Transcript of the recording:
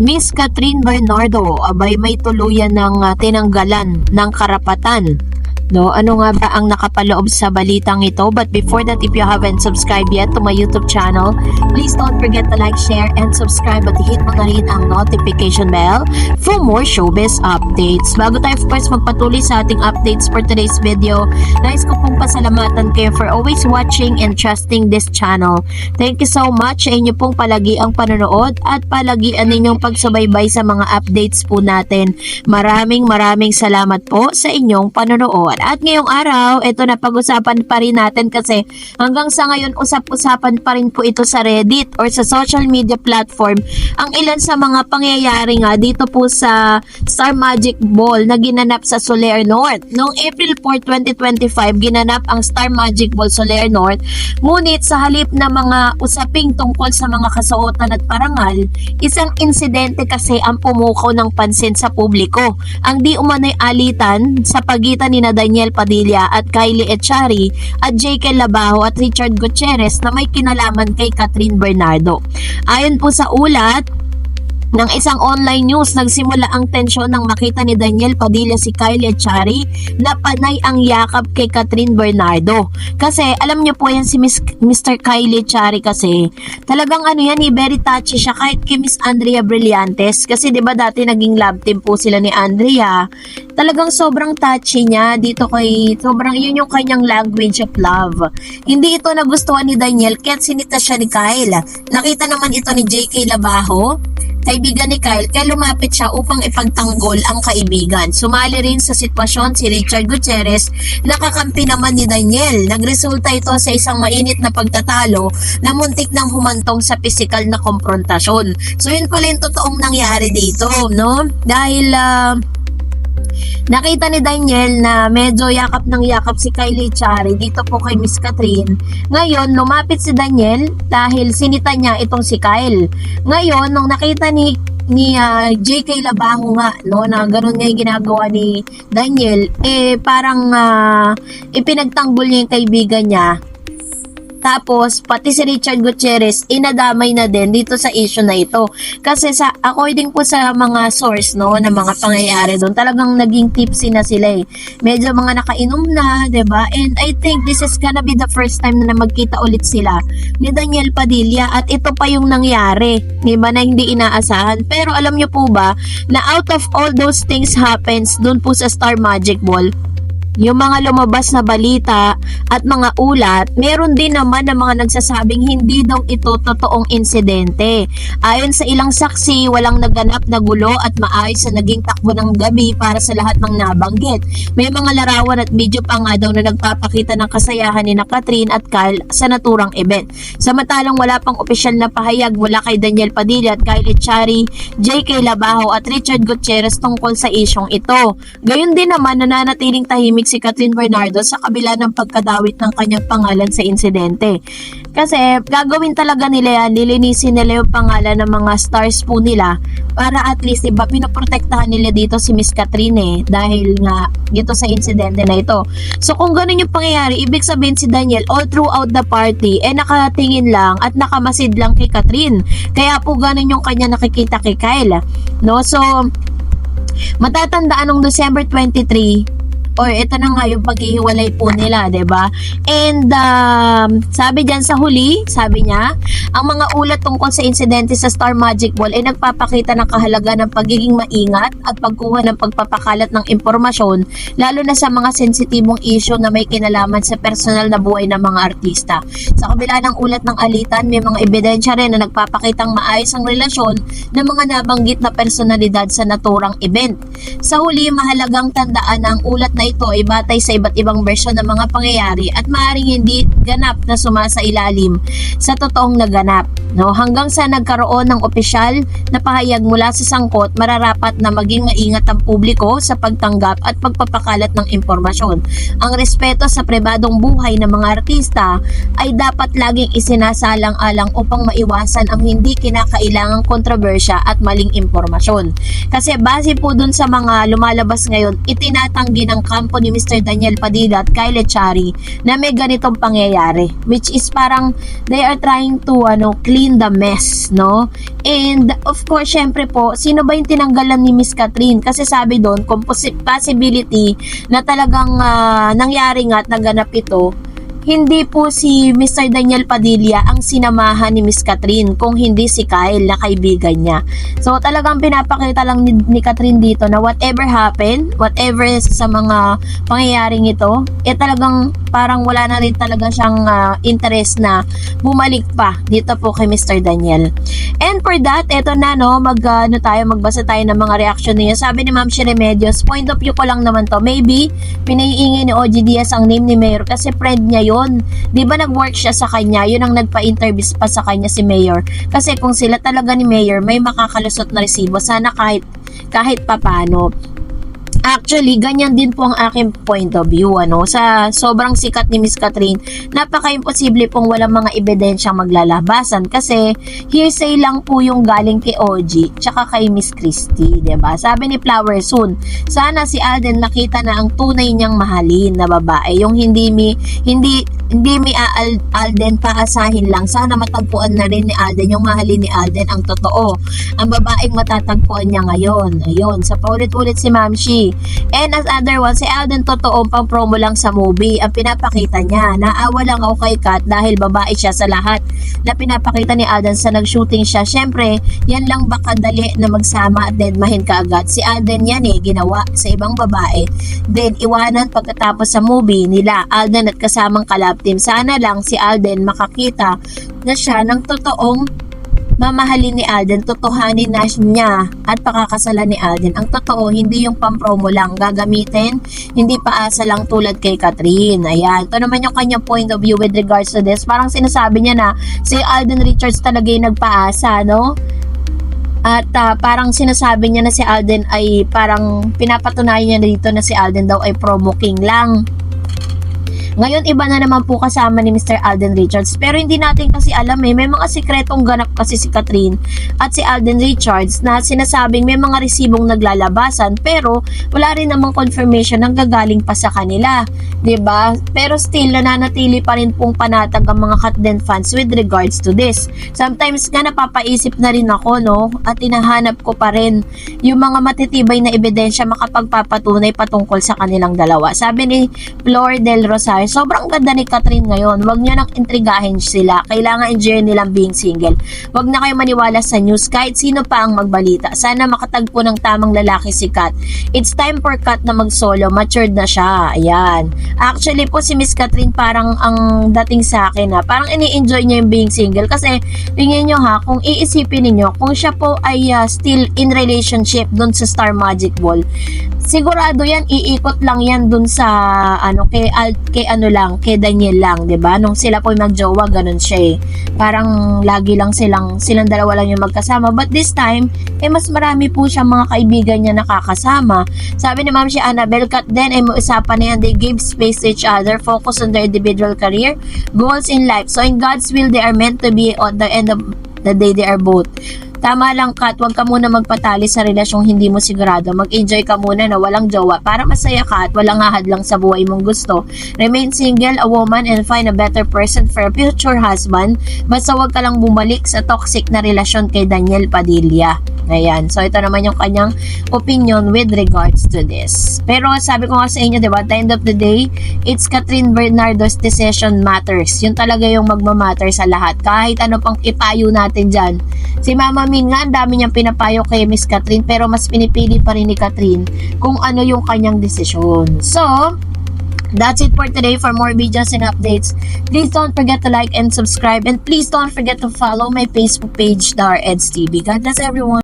Miss Catherine Bernardo, abay may tuluyan ng tinanggalan ng karapatan. No, ano nga ba ang nakapaloob sa balitang ito? But before that, if you haven't subscribed yet to my YouTube channel, please don't forget to like, share, and subscribe at hit mo na rin ang notification bell for more showbiz updates. Bago tayo of course magpatuloy sa ating updates for today's video, nais ko pong pasalamatan kayo for always watching and trusting this channel. Thank you so much sa inyo pong palagi ang panonood at palagian ninyong pagsubaybay sa mga updates po natin. Maraming salamat po sa inyong panonood. At ngayong araw, ito na pag-usapan pa rin natin kasi hanggang sa ngayon usap-usapan pa rin po ito sa Reddit or sa social media platform ang ilan sa mga pangyayari nga dito po sa Star Magic Ball na ginanap sa Soler North. Noong April 4, 2025, ginanap ang Star Magic Ball Soler North. Ngunit sa halip na mga usaping tungkol sa mga kasuotan at parangal, isang insidente kasi ang pumukaw ng pansin sa publiko. Ang di umano'y alitan sa pagitan ni Daniel Padilla at Kylie Echari at J.K. Labajo at Richard Gutierrez na may kinalaman kay Catherine Bernardo. Ayon po sa ulat ng isang online news, nagsimula ang tensyon nang makita ni Daniel Padilla si Kylie Echari na panay ang yakap kay Catherine Bernardo. Kasi alam niyo po yan si Mr. Kylie Echari kasi talagang very touchy siya kahit kay Miss Andrea Brillantes kasi 'di ba dati naging love team po sila ni Andrea. Talagang sobrang touchy niya dito kay sobrang yun yung kanyang language of love. Hindi ito nagustuhan ni Daniel kaya sinita siya ni Kyle. Nakita naman ito ni J.K. Labajo, kaibigan ni Kyle, kaya lumapit siya upang ipagtanggol ang kaibigan. Sumali rin sa sitwasyon si Richard Gutierrez, nakakampi naman ni Daniel. Nagresulta ito sa isang mainit na pagtatalo na muntik nang humantong sa pisikal na komprontasyon. So yun pala yung totoong nangyari dito, no? Dahil nakita ni Daniel na medyo yakap ng yakap si Kylie Echari dito po kay Miss Catherine. Ngayon, lumapit si Daniel dahil sinita niya itong si Kyle. Ngayon, nung nakita ni J.K. Labajo nga, no, na ganun nga yung ginagawa ni Daniel, parang ipinagtanggol niya yung kaibigan niya. Tapos, pati si Richard Gutierrez, inadamay na din dito sa issue na ito. Kasi according po sa mga source, no, na mga pangyayari doon, talagang naging tipsy na sila eh. Medyo mga nakainom na, 'di ba? And I think this is gonna be the first time na magkita ulit sila ni Daniel Padilla at ito pa yung nangyari, 'di ba, na hindi inaasahan. Pero alam niyo po ba na out of all those things happens doon po sa Star Magic Ball, yung mga lumabas na balita at mga ulat, meron din naman ng mga nagsasabing hindi daw ito totoong insidente. Ayon sa ilang saksi, walang naganap na gulo at maayos sa naging takbo ng gabi para sa lahat ng nabanggit. May mga larawan at video pa nga daw na nagpapakita ng kasayahan ni Catherine at Kyle sa naturang event. Samantalang wala pang opisyal na pahayag mula kay Daniel Padilla at Kylie Echari, J.K. Labajo at Richard Gutierrez tungkol sa isyong ito. Gayon din naman nananatiling tahimik si Catherine Bernardo sa kabila ng pagkadawit ng kanyang pangalan sa insidente. Kasi gagawin talaga nila yan, lilinisin nila yung pangalan ng mga stars po nila para at least iba pinoprotektahan nila dito si Miss Catherine dahil nga dito sa insidente na ito. So kung ganun yung pangyayari, ibig sabihin si Daniel all throughout the party nakatingin lang at nakamasid lang kay Catherine. Kaya po ganun yung kanya nakikita kay Kyle. No? So matatandaan nung December 23 or ito na nga yung paghihiwalay po nila, 'di ba? And sabi diyan sa huli, sabi niya, ang mga ulat tungkol sa insidente sa Star Magic Ball ay nagpapakita ng kahalaga ng pagiging maingat at pagkuha ng pagpapakalat ng impormasyon, lalo na sa mga sensitibong issue na may kinalaman sa personal na buhay ng mga artista. Sa kabila ng ulat ng alitan, may mga ebidensya rin na nagpapakitang maayos ang relasyon ng mga nabanggit na personalidad sa naturang event. Sa huli, mahalagang tandaan na ang ulat na ito ay batay sa iba't ibang bersyon ng mga pangyayari at maaaring hindi ganap na sumasailalim sa totoong naganap. No, hanggang sa nagkaroon ng opisyal na pahayag mula sa sangkot, mararapat na maging maingat ang publiko sa pagtanggap at pagpapakalat ng impormasyon. Ang respeto sa pribadong buhay ng mga artista ay dapat laging isinasalang-alang upang maiwasan ang hindi kinakailangang kontrobersya at maling impormasyon. Kasi base po dun sa mga lumalabas ngayon, itinatanggi ng kampo ni Mr. Daniel Padilla at Kyle Echari na may ganitong pangyayari, which is parang they are trying to clean the mess, no? And of course, syempre po, sino ba yung tinanggalan ni Miss Catherine? Kasi sabi doon, kung possibility na talagang nangyari nga at naganap ito, hindi po si Mr. Daniel Padilla ang sinamahan ni Miss Catherine, kung hindi si Kyle na kaibigan niya. So talagang pinapakita lang ni Catherine dito na whatever happened, whatever sa mga pangyayaring ito, talagang parang wala na rin talaga siyang interest na bumalik pa dito po kay Mr. Daniel. And for that, eto na magbasa tayo ng mga reaction niya. Sabi ni Ma'am Shi Remedios, point of view ko lang naman to, maybe pinaiingay ni OG Diaz ang name ni Mayor kasi friend niya yun. Di ba nag-work siya sa kanya? Yun ang nagpa-interview pa sa kanya si Mayor. Kasi kung sila talaga ni Mayor may makakalusot na resibo, sana kahit papano. Actually, ganyan din po ang aking point of view, sa sobrang sikat ni Miss Catherine, napaka-imposible pong walang mga ebidensyang maglalabasan kasi hearsay lang po yung galing kay OG tsaka kay Miss Christie, diba? Sabi ni Flower Soon, sana si Alden nakita na ang tunay niyang mahalin na babae, yung hindi mi Alden paasahin lang, sana matagpuan na rin ni Alden yung mahalin ni Alden ang totoo, ang babaeng matatagpuan niya ngayon. Ayun, sa paulit-ulit si Ma'am Shi. And as other one, si Alden totoo pang promo lang sa movie ang pinapakita niya. Naawa lang ako kay Kat dahil babae siya sa lahat na pinapakita ni Alden sa nag-shooting siya. Syempre, yan lang baka dali na magsama at deadmahin ka agad. Si Alden yan ginawa sa ibang babae. Then, iwanan pagkatapos sa movie nila, Alden at kasamang collab team. Sana lang si Alden makakita na siya ng totoong mamahalin ni Alden, totohanin na niya at pakakasalan ni Alden. Ang totoo, hindi yung pampromo lang gagamitin, hindi paasa lang tulad kay Catherine. Ayan, ito naman yung kanyang point of view with regards to this. Parang sinasabi niya na si Alden Richards talaga yung nagpaasa, no? At parang sinasabi niya na si Alden ay parang pinapatunayan niya dito na si Alden daw ay promo king lang. Ngayon, iba na naman po kasama ni Mr. Alden Richards. Pero hindi natin kasi alam may mga sikretong ganap kasi si Catherine at si Alden Richards na sinasabing may mga resibong naglalabasan pero wala rin namang confirmation ng gagaling pa sa kanila. 'Di ba? Pero still, nananatili pa rin pong panatag ang mga Katden fans with regards to this. Sometimes nga napapaisip na rin ako, no? At hinahanap ko pa rin yung mga matitibay na ebidensya makapagpapatunay patungkol sa kanilang dalawa. Sabi ni Flor del Rosario, sobrang ganda ni Catherine ngayon. Huwag niyo nang intrigahin sila. Kailangan enjoy nilang being single. Huwag na kayo maniwala sa news kahit sino pa ang magbalita. Sana makatagpo ng tamang lalaki si Kat. It's time for Kat na mag-solo. Matured na siya. Ayan. Actually po si Miss Catherine parang ang dating sa akin parang ini-enjoy niya yung being single kasi tingnan nyo kung iisipin niyo kung siya po ay still in relationship dun sa Star Magic Ball, sigurado yan iikot lang yan dun sa kay Daniel lang, 'di ba? Nung sila po magjowa, ganun siya parang lagi lang silang dalawa lang yung magkasama, but this time mas marami po siyang mga kaibigan niya nakakasama. Sabi ni Ma'am si Annabel, Kat din may usapan na yan, they give space to each other, focus on their individual career, goals in life, so in God's will they are meant to be. On the end of the day they are both. Tama lang, Kat, huwag ka muna magpatali sa relasyong hindi mo sigurado. Mag-enjoy ka muna na walang jowa para masaya ka at walang hahadlang sa buhay mong gusto. Remain single, a woman, and find a better person for a future husband. Basta huwag ka lang bumalik sa toxic na relasyon kay Daniel Padilla. Ayan. So, ito naman yung kanyang opinion with regards to this. Pero, sabi ko nga sa inyo, diba, at the end of the day, it's Catherine Bernardo's decision matters. Yun talaga yung magmamatter sa lahat. Kahit ano pang ipayo natin dyan. Si Mama Min nga, ang dami niyang pinapayo kay Miss Catherine, pero mas pinipili pa rin ni Catherine kung ano yung kanyang desisyon. So, that's it for today. For more videos and updates, please don't forget to like and subscribe, and please don't forget to follow my Facebook page, The REDS TV. God bless everyone.